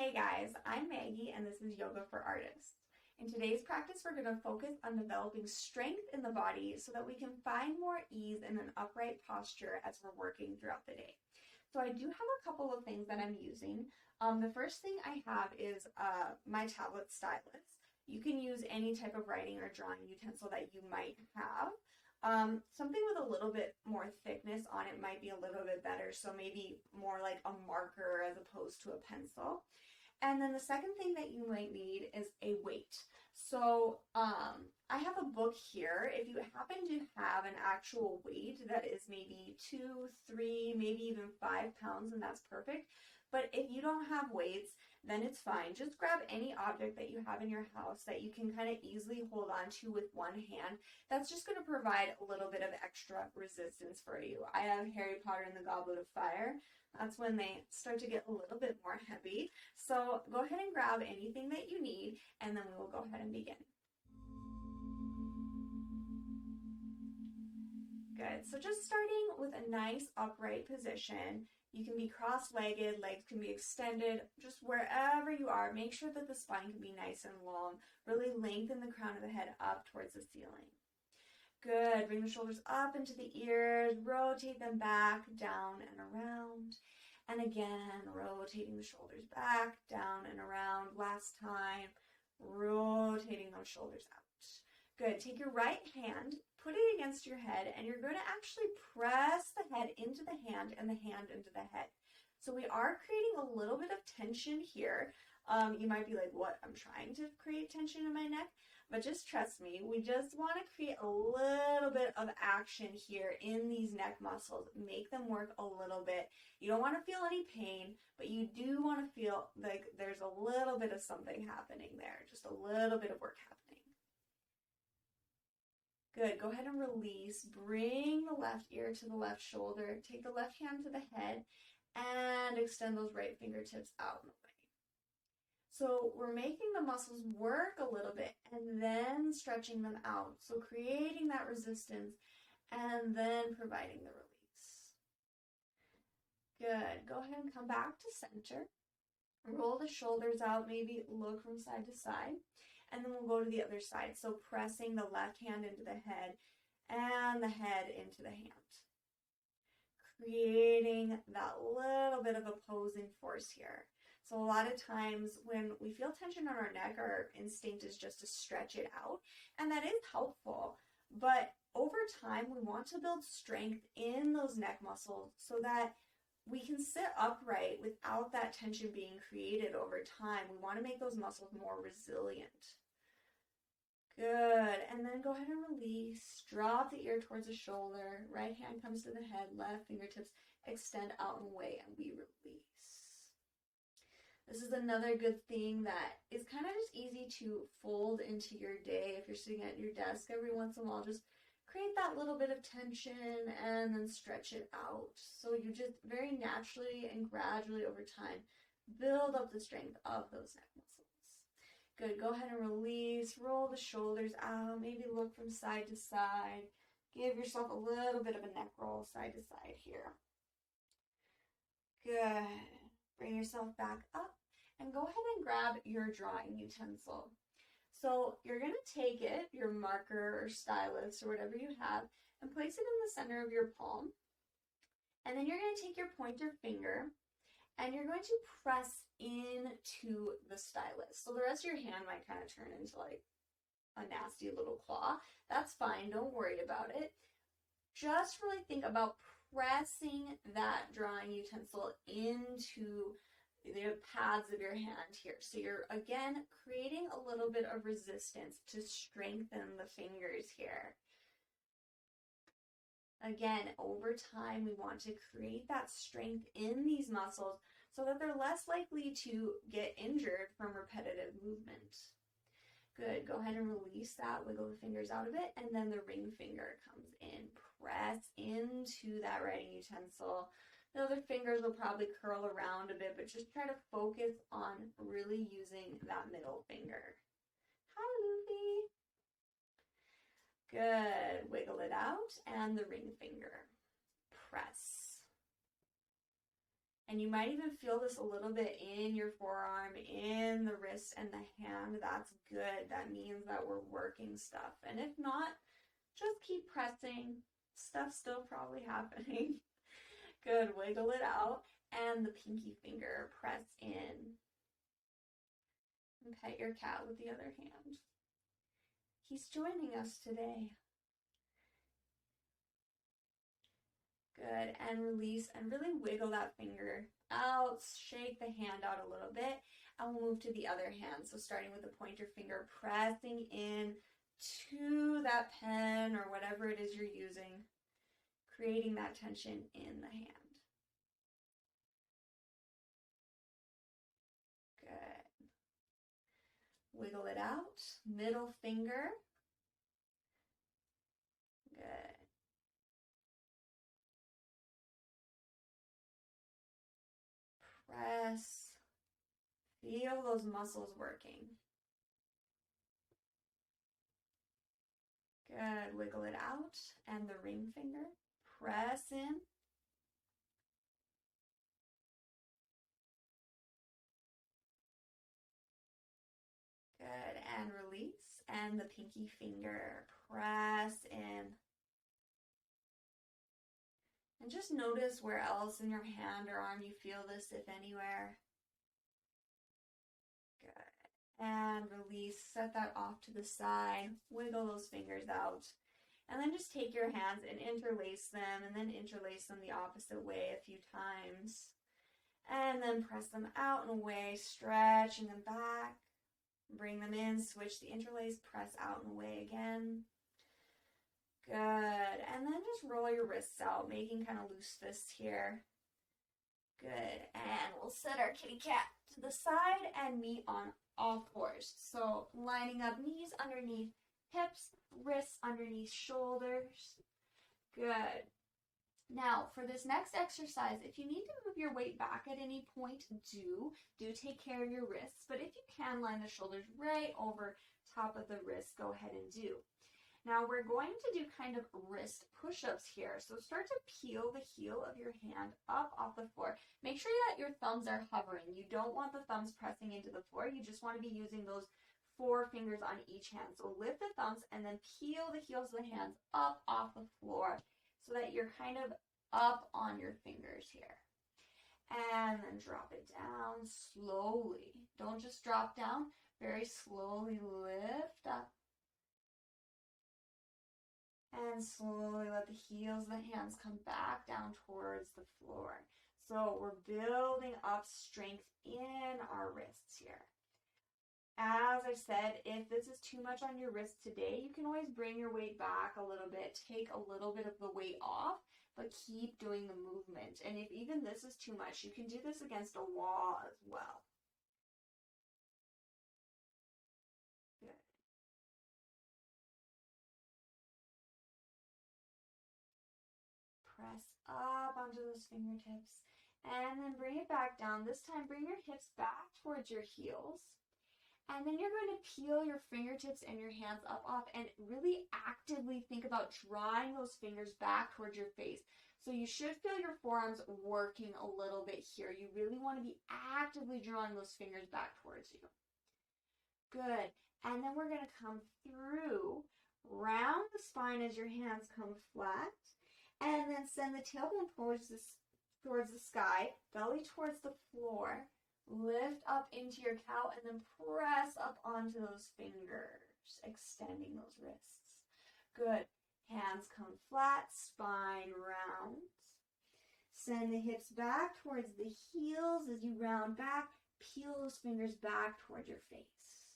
Hey guys, I'm Maggie and this is Yoga for Artists. In today's practice, we're going to focus on developing strength in the body so that we can find more ease in an upright posture as we're working throughout the day. So I do have a couple of things that I'm using. The first thing I have is my tablet stylus. You can use any type of writing or drawing utensil that you might have. Something with a little bit more thickness on it might be a little bit better, so maybe more like a marker as opposed to a pencil. And then the second thing that you might need is a weight. So I have a book here. If you happen to have an actual weight that is maybe 2, 3, maybe even 5 pounds, then that's perfect. But if you don't have weights, then it's fine. Just grab any object that you have in your house that you can kind of easily hold on to with one hand. That's just going to provide a little bit of extra resistance for you. I have Harry Potter and the Goblet of Fire. That's when they start to get a little bit more heavy. So go ahead and grab anything that you need, and then we will go ahead and begin. Good. So just starting with a nice upright position. You can be cross-legged, legs can be extended, just wherever you are. Make sure that the spine can be nice and long. Really lengthen the crown of the head up towards the ceiling. Good. Bring the shoulders up into the ears. Rotate them back, down, and around. And again, rotating the shoulders back, down, and around. Last time, rotating those shoulders out. Good. Take your right hand, put it against your head, and you're going to actually press the head into the hand and the hand into the head. So we are creating a little bit of tension here. You might be like, what? I'm trying to create tension in my neck. But just trust me, we just want to create a little bit of action here in these neck muscles. Make them work a little bit. You don't want to feel any pain, but you do want to feel like there's a little bit of something happening there. Just a little bit of work happening. Good. Go ahead and release. Bring the left ear to the left shoulder. Take the left hand to the head and extend those right fingertips out and away. So we're making the muscles work a little bit and then stretching them out. So creating that resistance and then providing the release. Good. Go ahead and come back to center. Roll the shoulders out, maybe look from side to side. And then we'll go to the other side. So pressing the left hand into the head and the head into the hand. Creating that little bit of opposing force here. So a lot of times when we feel tension on our neck, our instinct is just to stretch it out. And that is helpful. But over time, we want to build strength in those neck muscles so that we can sit upright without that tension being created over time. We want to make those muscles more resilient. Good. And then go ahead and release. Drop the ear towards the shoulder. Right hand comes to the head. Left fingertips extend out and away, and we release. This is another good thing that is kind of just easy to fold into your day. If you're sitting at your desk every once in a while, just create that little bit of tension and then stretch it out. So you just very naturally and gradually over time build up the strength of those neck muscles. Good. Go ahead and release. Roll the shoulders out. Maybe look from side to side. Give yourself a little bit of a neck roll side to side here. Good. Bring yourself back up and go ahead and grab your drawing utensil. So you're going to take it, your marker or stylus or whatever you have, and place it in the center of your palm. And then you're going to take your pointer finger and you're going to press into the stylus. So the rest of your hand might kind of turn into like a nasty little claw. That's fine. Don't worry about it. Just really think about pressing that drawing utensil into the pads of your hand here. So you're, again, creating a little bit of resistance to strengthen the fingers here. Again, over time, we want to create that strength in these muscles so that they're less likely to get injured from repetitive movement. Good. Go ahead and release that. Wiggle the fingers out of it, and then the ring finger comes in. Press into that writing utensil. The other fingers will probably curl around a bit, but just try to focus on really using that middle finger. Hi, Luffy. Good. Wiggle it out and the ring finger. Press. And you might even feel this a little bit in your forearm, in the wrist and the hand. That's good. That means that we're working stuff. And if not, just keep pressing. Stuff's still probably happening. Good. Wiggle it out. And the pinky finger, press in. And pet your cat with the other hand. He's joining us today. Good, and release, and really wiggle that finger out, shake the hand out a little bit, and we'll move to the other hand. So starting with the pointer finger, pressing in to that pen or whatever it is you're using, creating that tension in the hand. Good. Wiggle it out, middle finger. Good. Press. Feel those muscles working. Good. Wiggle it out. And the ring finger. Press in. Good. And release. And the pinky finger. Press in. And just notice where else in your hand or arm you feel this, if anywhere. Good. And release. Set that off to the side. Wiggle those fingers out. And then just take your hands and interlace them, and then interlace them the opposite way a few times. And then press them out and away, stretching them back. Bring them in, switch the interlace, press out and away again. Good. And then just roll your wrists out, making kind of loose fists here. Good. And we'll set our kitty cat to the side and meet on all fours. So lining up, knees underneath hips, wrists underneath shoulders. Good. Now, for this next exercise, if you need to move your weight back at any point, do take care of your wrists. But if you can line the shoulders right over top of the wrist, go ahead and do. Now we're going to do kind of wrist push-ups here. So start to peel the heel of your hand up off the floor. Make sure that your thumbs are hovering. You don't want the thumbs pressing into the floor. You just want to be using those 4 fingers on each hand. So lift the thumbs and then peel the heels of the hands up off the floor so that you're kind of up on your fingers here. And then drop it down slowly. Don't just drop down. Very slowly lift up. And slowly let the heels of the hands come back down towards the floor. So we're building up strength in our wrists here. As I said, if this is too much on your wrist today, you can always bring your weight back a little bit, take a little bit of the weight off, but keep doing the movement. And if even this is too much, you can do this against a wall as well. Good. Press up onto those fingertips and then bring it back down. This time, bring your hips back towards your heels. And then you're going to peel your fingertips and your hands up off and really actively think about drawing those fingers back towards your face. So you should feel your forearms working a little bit here. You really want to be actively drawing those fingers back towards you. Good. And then we're going to come through, round the spine as your hands come flat, and then send the tailbone towards the sky, belly towards the floor. Lift up into your cow and then press up onto those fingers, extending those wrists. Good. Hands come flat, spine rounds. Send the hips back towards the heels as you round back. Peel those fingers back towards your face.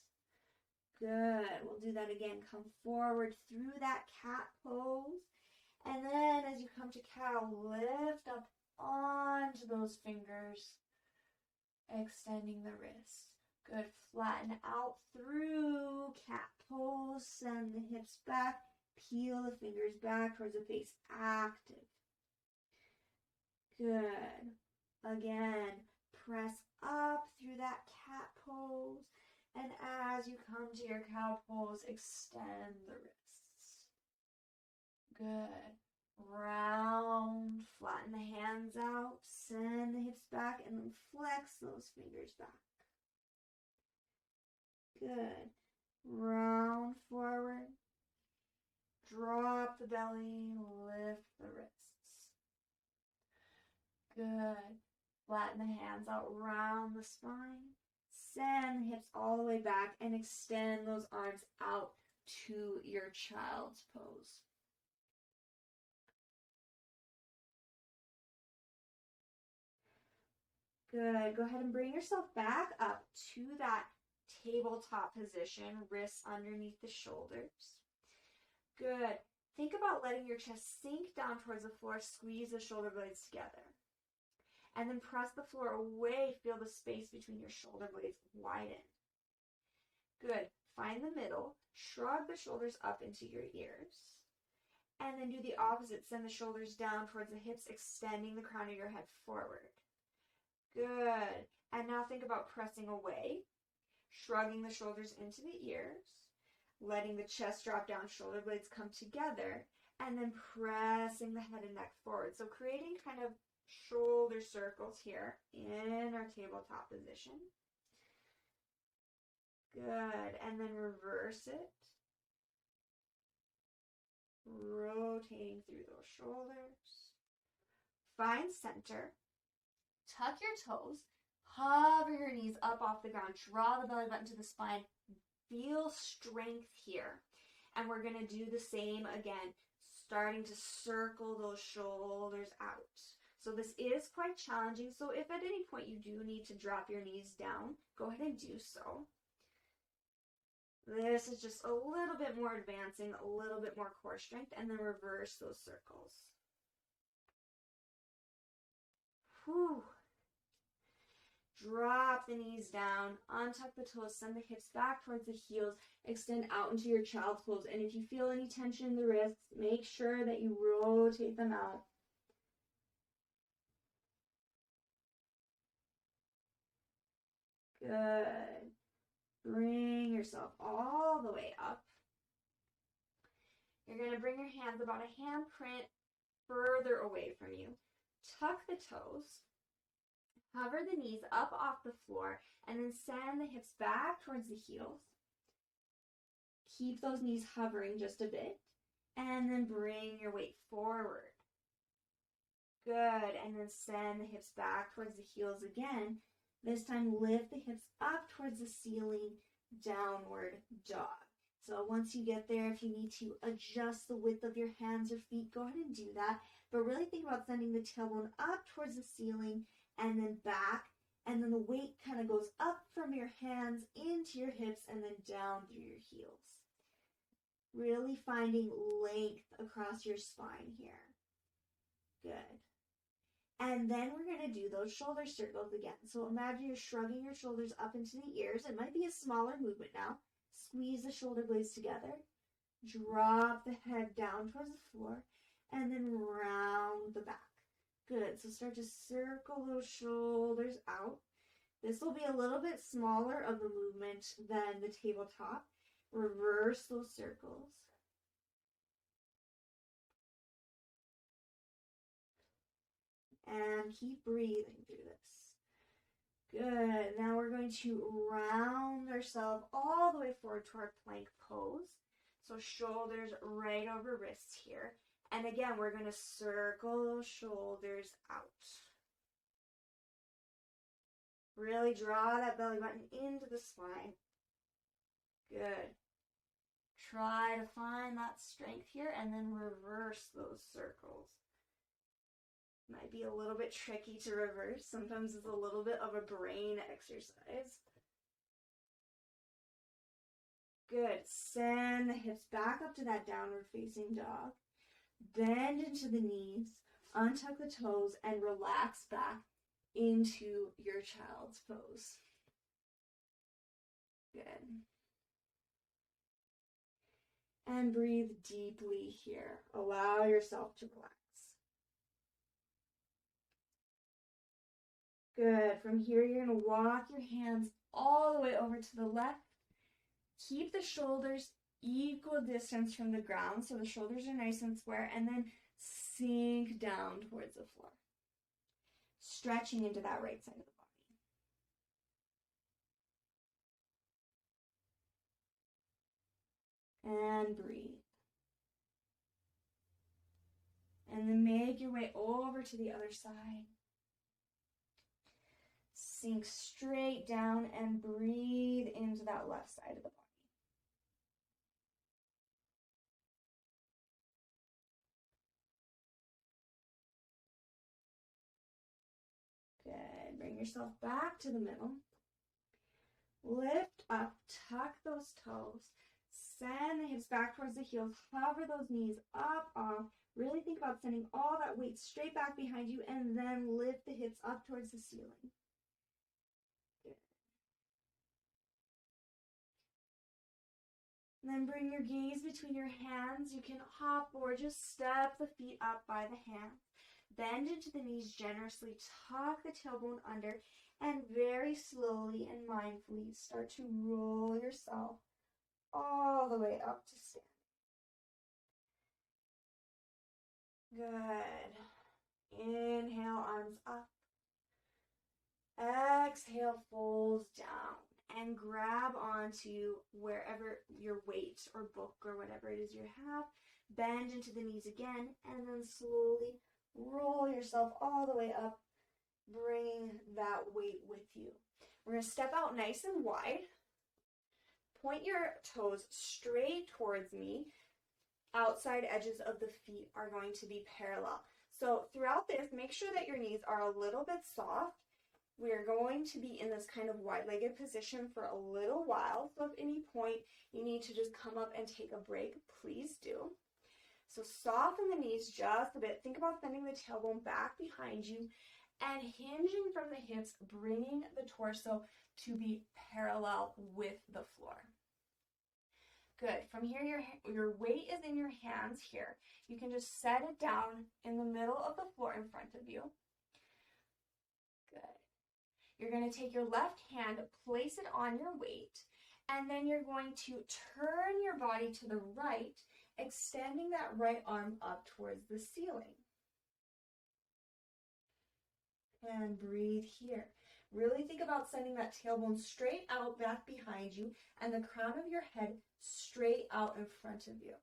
Good. We'll do that again. Come forward through that cat pose. And then as you come to cow, lift up onto those fingers. Extending the wrist. Good. Flatten out through cat pose. Send the hips back. Peel the fingers back towards the face. Active. Good. Again, press up through that cat pose. And as you come to your cow pose, extend the wrists. Good. round, flatten the hands out, send the hips back, and then flex those fingers back. Good. Round forward, drop the belly, lift the wrists. Good. Flatten the hands out, round the spine, send the hips all the way back, and extend those arms out to your child's pose. Good. Go ahead and bring yourself back up to that tabletop position, wrists underneath the shoulders. Good. Think about letting your chest sink down towards the floor, squeeze the shoulder blades together. And then press the floor away, feel the space between your shoulder blades widen. Good. Find the middle, shrug the shoulders up into your ears. And then do the opposite, send the shoulders down towards the hips, extending the crown of your head forward. Good. And now think about pressing away, shrugging the shoulders into the ears, letting the chest drop down, shoulder blades come together, and then pressing the head and neck forward. So creating kind of shoulder circles here in our tabletop position. Good. And then reverse it. Rotating through those shoulders. Find center. Tuck your toes. Hover your knees up off the ground. Draw the belly button to the spine. Feel strength here. And we're going to do the same again, starting to circle those shoulders out. So this is quite challenging. So if at any point you do need to drop your knees down, go ahead and do so. This is just a little bit more advancing, a little bit more core strength, and then reverse those circles. Whew. Drop the knees down, untuck the toes, send the hips back towards the heels, extend out into your child's pose. And if you feel any tension in the wrists, make sure that you rotate them out. Good. Bring yourself all the way up. You're going to bring your hands about a handprint further away from you. Tuck the toes. Hover the knees up off the floor, and then send the hips back towards the heels. Keep those knees hovering just a bit, and then bring your weight forward. Good, and then send the hips back towards the heels again. This time, lift the hips up towards the ceiling, downward dog. So once you get there, if you need to adjust the width of your hands or feet, go ahead and do that. But really think about sending the tailbone up towards the ceiling and then back. And then the weight kind of goes up from your hands into your hips and then down through your heels. Really finding length across your spine here. Good. And then we're going to do those shoulder circles again. So imagine you're shrugging your shoulders up into the ears. It might be a smaller movement now. Squeeze the shoulder blades together. Drop the head down towards the floor. And then round the back. Good. So start to circle those shoulders out. This will be a little bit smaller of a movement than the tabletop. Reverse those circles. And keep breathing through this. Good. Now we're going to round ourselves all the way forward to our plank pose. So shoulders right over wrists here. And again, we're going to circle those shoulders out. Really draw that belly button into the spine. Good. Try to find that strength here and then reverse those circles. Might be a little bit tricky to reverse. Sometimes it's a little bit of a brain exercise. Good. Send the hips back up to that downward facing dog. Bend into the knees, untuck the toes, and relax back into your child's pose. Good. And breathe deeply here. Allow yourself to relax. Good. From here, you're going to walk your hands all the way over to the left. Keep the shoulders equal distance from the ground, so the shoulders are nice and square, and then Sink down towards the floor. Stretching into that right side of the body. And breathe. And then make your way over to the other side. Sink straight down and breathe into that left side of the body. Good. Bring yourself back to the middle. Lift up, tuck those toes. Send the hips back towards the heels. Hover those knees up, off. Really think about sending all that weight straight back behind you, and then lift the hips up towards the ceiling. Good. And then bring your gaze between your hands. You can hop or just step the feet up by the hands. Bend into the knees generously. Tuck the tailbone under, and very slowly and mindfully start to roll yourself all the way up to stand. Good. Inhale, arms up. Exhale, folds down and grab onto wherever your weight or book or whatever it is you have. Bend into the knees again, and then slowly roll yourself all the way up, bringing that weight with you. We're going to step out nice and wide. Point your toes straight towards me. Outside edges of the feet are going to be parallel. So throughout this, make sure that your knees are a little bit soft. We are going to be in this kind of wide-legged position for a little while. So at any point you need to just come up and take a break, please do. So soften the knees just a bit. Think about sending the tailbone back behind you and hinging from the hips, bringing the torso to be parallel with the floor. Good. From here, your weight is in your hands here. You can just set it down in the middle of the floor in front of you. Good. You're going to take your left hand, place it on your weight, and then you're going to turn your body to the right, extending that right arm up towards the ceiling. And breathe here. Really think about sending that tailbone straight out back behind you and the crown of your head straight out in front of you.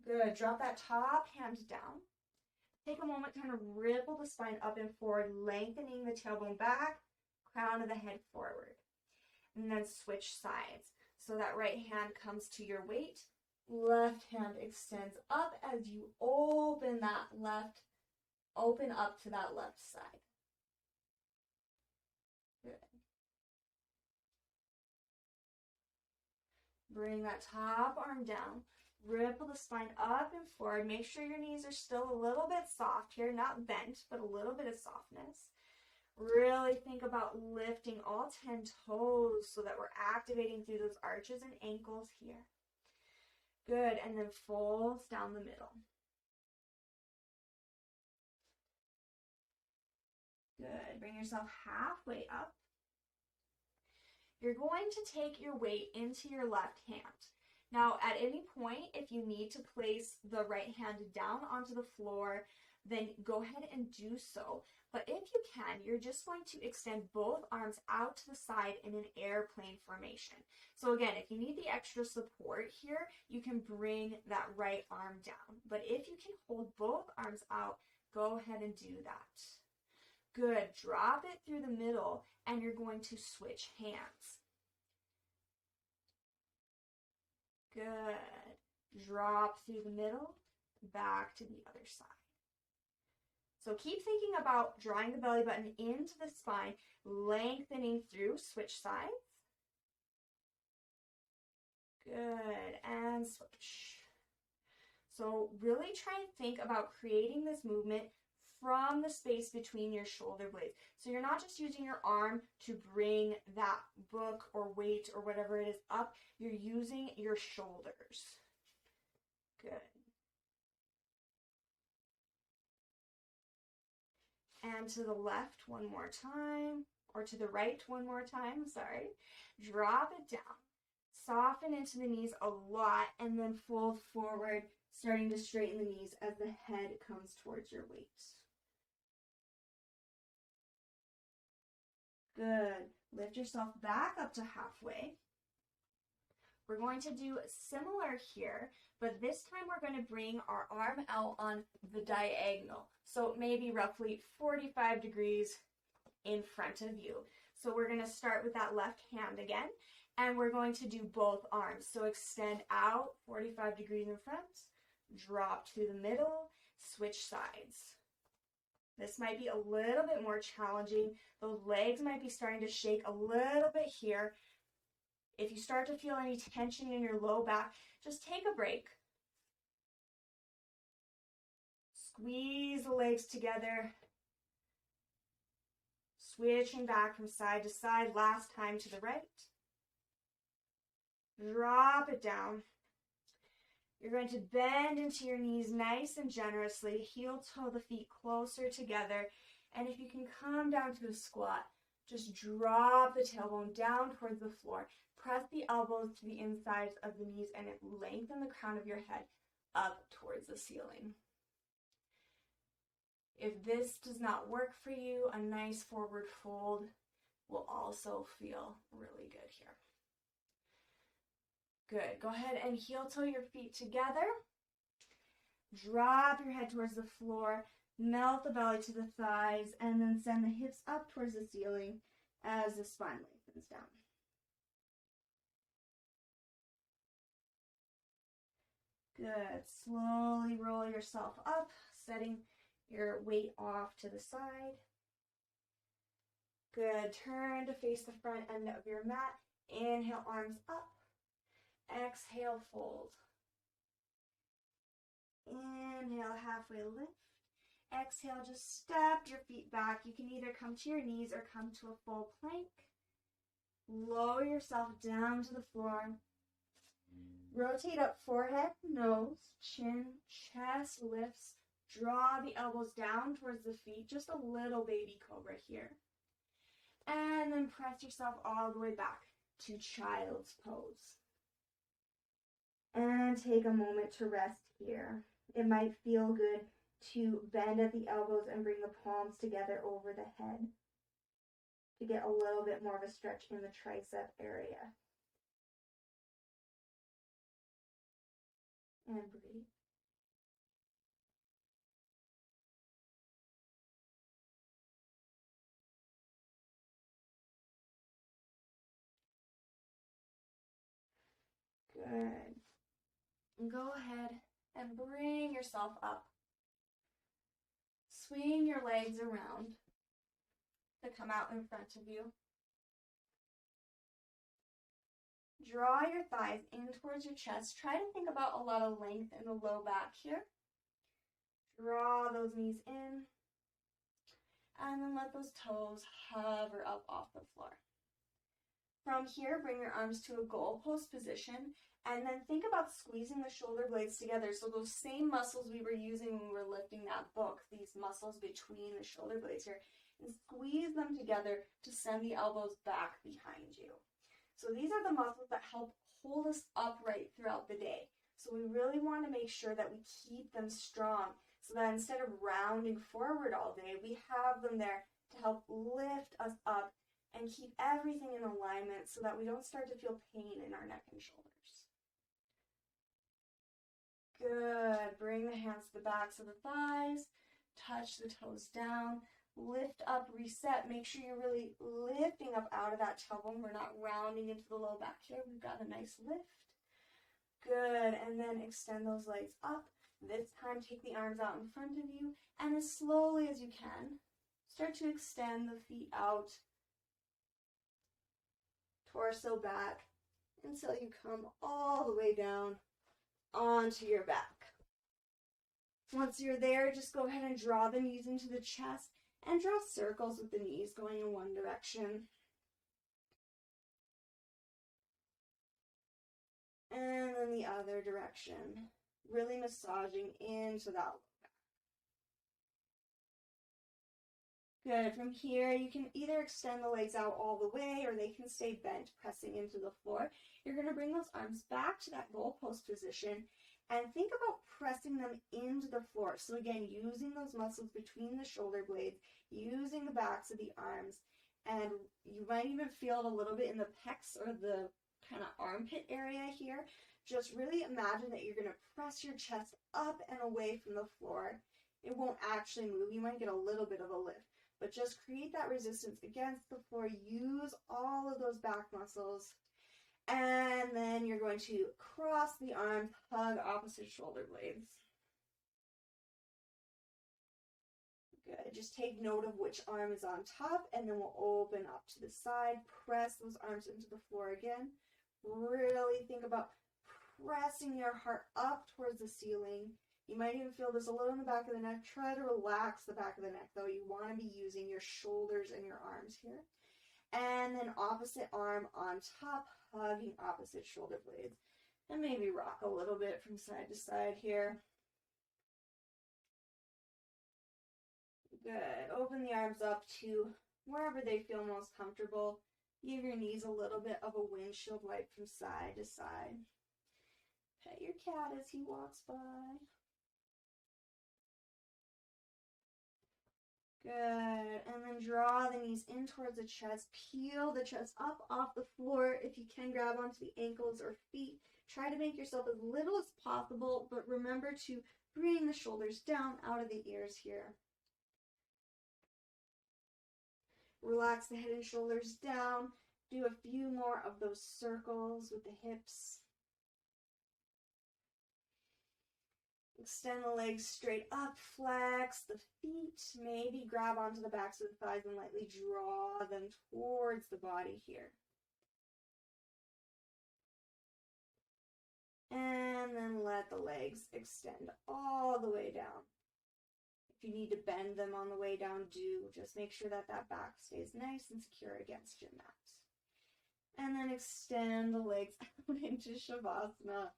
Good. Drop that top hand down. Take a moment to kind of ripple the spine up and forward, lengthening the tailbone back, crown of the head forward. And then switch sides. So that right hand comes to your weight, left hand extends up as you open up to that left side. Good. Bring that top arm down. Ripple the spine up and forward. Make sure your knees are still a little bit soft here, not bent, but a little bit of softness. Really think about lifting all 10 toes so that we're activating through those arches and ankles here. Good, and then folds down the middle. Good, bring yourself halfway up. You're going to take your weight into your left hand. Now, at any point, if you need to place the right hand down onto the floor, then go ahead and do so. But if you can, you're just going to extend both arms out to the side in an airplane formation. So again, if you need the extra support here, you can bring that right arm down. But if you can hold both arms out, go ahead and do that. Good. Drop it through the middle, and you're going to switch hands. Good. Drop through the middle, back to the other side. So keep thinking about drawing the belly button into the spine, lengthening through. Switch sides. Good. And switch. So really try and think about creating this movement from the space between your shoulder blades. So you're not just using your arm to bring that book or weight or whatever it is up. You're using your shoulders. Good. And to the left one more time, or to the right one more time, sorry. Drop it down. Soften into the knees a lot, and then fold forward, starting to straighten the knees as the head comes towards your weight. Good. Lift yourself back up to halfway. We're going to do similar here, but this time we're going to bring our arm out on the diagonal. So maybe roughly 45 degrees in front of you. So we're going to start with that left hand again, and we're going to do both arms. So extend out 45 degrees in front, drop to the middle, switch sides. This might be a little bit more challenging. The legs might be starting to shake a little bit here. If you start to feel any tension in your low back, just take a break. Squeeze the legs together. Switching back from side to side, last time to the right. Drop it down. You're going to bend into your knees nice and generously, heel toe the feet closer together, and if you can come down to a squat, just drop the tailbone down towards the floor. Press the elbows to the insides of the knees and lengthen the crown of your head up towards the ceiling. If this does not work for you, a nice forward fold will also feel really good here. Good. Go ahead and heel toe your feet together. Drop your head towards the floor. Melt the belly to the thighs, and then send the hips up towards the ceiling as the spine lengthens down. Good. Slowly roll yourself up, setting your weight off to the side. Good. Turn to face the front end of your mat. Inhale, arms up. Exhale, fold. Inhale, halfway lift. Exhale, just step your feet back. You can either come to your knees or come to a full plank. Lower yourself down to the floor. Rotate up forehead, nose, chin, chest lifts. Draw the elbows down towards the feet, just a little baby cobra here. And then press yourself all the way back to child's pose. And take a moment to rest here. It might feel good to bend at the elbows and bring the palms together over the head to get a little bit more of a stretch in the tricep area. And breathe. Good. And go ahead and bring yourself up. Swing your legs around to come out in front of you. Draw your thighs in towards your chest. Try to think about a lot of length in the low back here. Draw those knees in. And then let those toes hover up off the floor. From here, bring your arms to a goal post position. And then think about squeezing the shoulder blades together. So those same muscles we were using when we were lifting that book, these muscles between the shoulder blades here, and squeeze them together to send the elbows back behind you. So these are the muscles that help hold us upright throughout the day. So we really want to make sure that we keep them strong so that instead of rounding forward all day, we have them there to help lift us up and keep everything in alignment so that we don't start to feel pain in our neck and shoulders. Good. Bring the hands to the backs of the thighs. Touch the toes down. Lift up, reset. Make sure you're really lifting up out of that tailbone. We're not rounding into the low back here. We've got a nice lift. Good. And then extend those legs up. This time, take the arms out in front of you. And as slowly as you can, start to extend the feet out. Torso back until you come all the way down onto your back. Once you're there, just go ahead and draw the knees into the chest and draw circles with the knees going in one direction. And then the other direction. Really massaging into that low back. Good. From here, you can either extend the legs out all the way or they can stay bent, pressing into the floor. You're going to bring those arms back to that goal post position And think about pressing them into the floor. So again, using those muscles between the shoulder blades, using the backs of the arms, and you might even feel it a little bit in the pecs or the kind of armpit area here. Just really imagine that you're going to press your chest up and away from the floor. It won't actually move. You might get a little bit of a lift, but just create that resistance against the floor. Use all of those back muscles. And then you're going to cross the arms, hug opposite shoulder blades. Good. Just take note of which arm is on top, and then we'll open up to the side. Press those arms into the floor again. Really think about pressing your heart up towards the ceiling. You might even feel this a little in the back of the neck. Try to relax the back of the neck, though. You want to be using your shoulders and your arms here. And then opposite arm on top, hugging opposite shoulder blades. And maybe rock a little bit from side to side here. Good. Open the arms up to wherever they feel most comfortable. Give your knees a little bit of a windshield wipe from side to side. Pet your cat as he walks by. Good. And then draw the knees in towards the chest. Peel the chest up off the floor. If you can, grab onto the ankles or feet. Try to make yourself as little as possible, but remember to bring the shoulders down out of the ears here. Relax the head and shoulders down. Do a few more of those circles with the hips. Extend the legs straight up, flex the feet, maybe grab onto the backs of the thighs and lightly draw them towards the body here. And then let the legs extend all the way down. If you need to bend them on the way down, do. Just make sure that that back stays nice and secure against your mat. And then extend the legs out into Shavasana.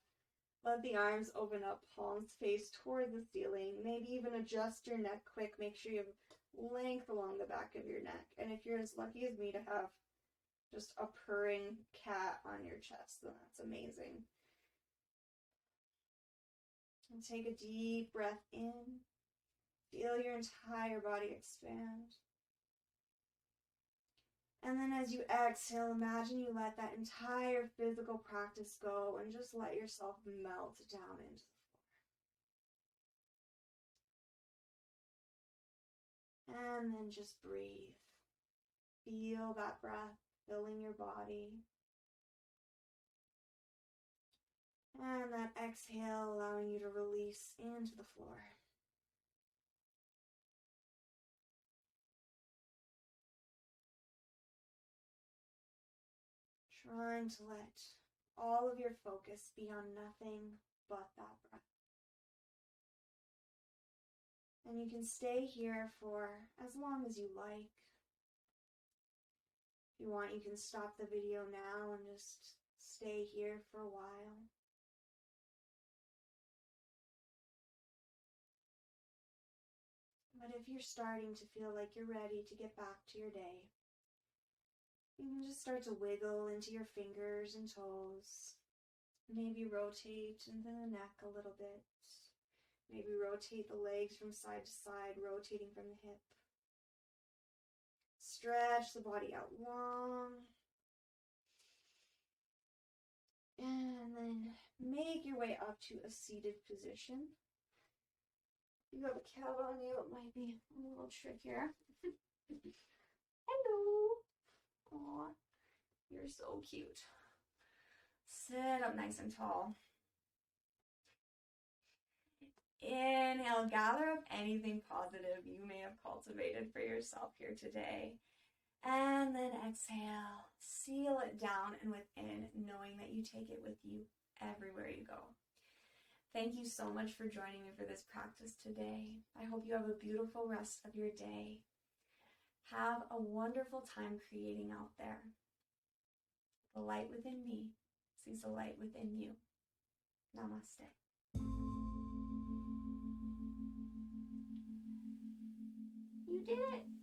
Let the arms open up, palms face toward the ceiling. Maybe even adjust your neck quick. Make sure you have length along the back of your neck. And if you're as lucky as me to have just a purring cat on your chest, then that's amazing. And take a deep breath in. Feel your entire body expand. And then as you exhale, imagine you let that entire physical practice go and just let yourself melt down into the floor. And then just breathe. Feel that breath filling your body. And that exhale allowing you to release into the floor. Trying to let all of your focus be on nothing but that breath. And you can stay here for as long as you like. If you want, you can stop the video now and just stay here for a while. But if you're starting to feel like you're ready to get back to your day, you can just start to wiggle into your fingers and toes. Maybe rotate into the neck a little bit. Maybe rotate the legs from side to side, rotating from the hip. Stretch the body out long. And then make your way up to a seated position. If you have a cat on you, it might be a little trickier. Hello. Aw, you're so cute. Sit up nice and tall. Inhale, gather up anything positive you may have cultivated for yourself here today. And then exhale, seal it down and within, knowing that you take it with you everywhere you go. Thank you so much for joining me for this practice today. I hope you have a beautiful rest of your day. Have a wonderful time creating out there. The light within me sees the light within you. Namaste. You did it.